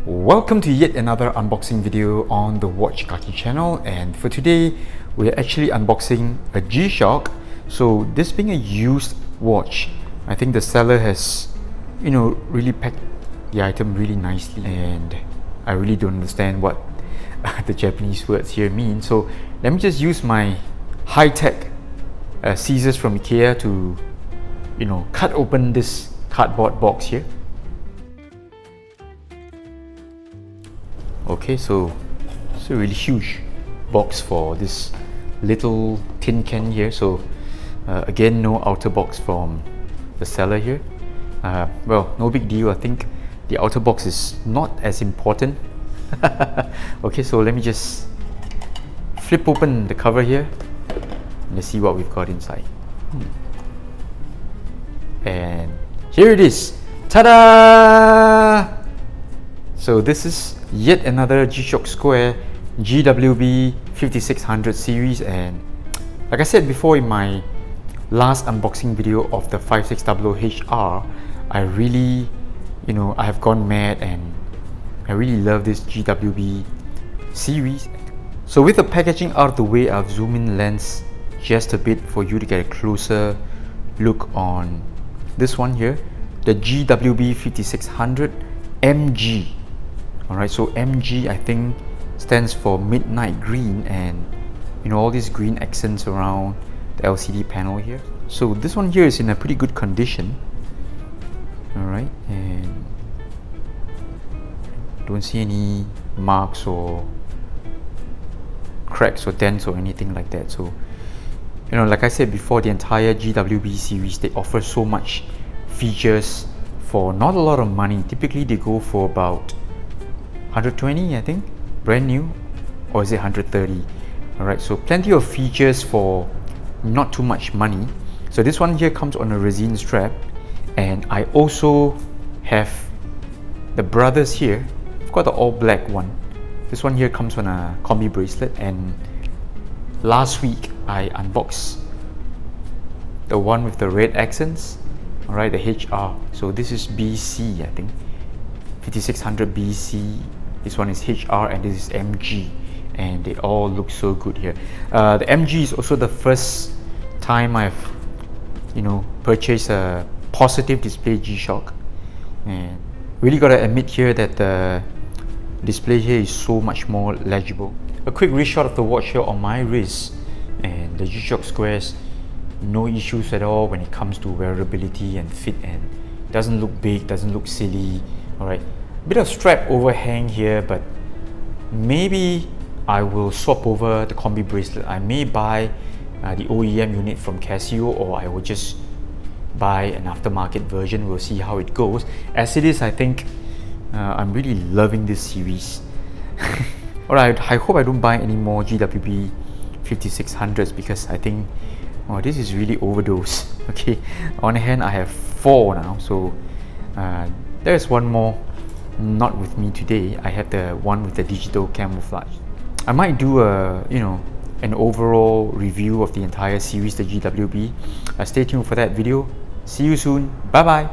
Welcome to yet another unboxing video on the Watch Kaki channel, and for today we're actually unboxing a G-Shock. So this being a used watch, I think the seller has really packed the item really nicely, and I really don't understand what the Japanese words here mean. So let me just use my high-tech scissors from IKEA to cut open this cardboard box here. Okay, so it's a really huge box for this little tin can here. So again, no outer box from the seller here. Well, no big deal. I think the outer box is not as important. Okay, so let me just flip open the cover here and let's see what we've got inside. And here it is. Ta-da! So this is yet another G-SHOCKSQUARE GW-B5600 series, and like I said before in my last unboxing video of the 5600HR, I really, I have gone mad and I really love this GW-B series. So with the packaging out of the way, I've zoomed in lens just a bit for you to get a closer look on this one here, the GW-B5600MG. Alright, so MG I think stands for midnight green, and all these green accents around the LCD panel here. So this one here is in a pretty good condition. Alright, and don't see any marks or cracks or dents or anything like that. So like I said before, the entire GW-B series, they offer so much features for not a lot of money. Typically they go for about 120, I think, brand new, or is it 130? Alright, so plenty of features for not too much money. So this one here comes on a resin strap, and I also have the brothers here. I've got the all black one. This one here comes on a combi bracelet, and last week I unboxed the one with the red accents. Alright, the HR. So this is BC, I think, 5600 BC. This one is HR, and this is MG, and they all look so good here. The MG is also the first time I've purchased a positive display G-Shock, and really gotta admit here that the display here is so much more legible. A quick reshot of the watch here on my wrist, and the G-SHOCKSQUAREs, no issues at all when it comes to wearability and fit, and doesn't look big, doesn't look silly. Alright, bit of strap overhang here, but maybe I will swap over the combi bracelet. I may buy the OEM unit from Casio, or I will just buy an aftermarket version. We'll see how it goes. As it is, I think I'm really loving this series. Alright, I hope I don't buy any more GW-B 5600s, because I think this is really overdose. Okay, on hand I have 4 now, so there's one more not with me today. I have the one with the digital camouflage. I might do a an overall review of the entire series, the GW-B. Stay tuned for that video. See you soon. Bye bye.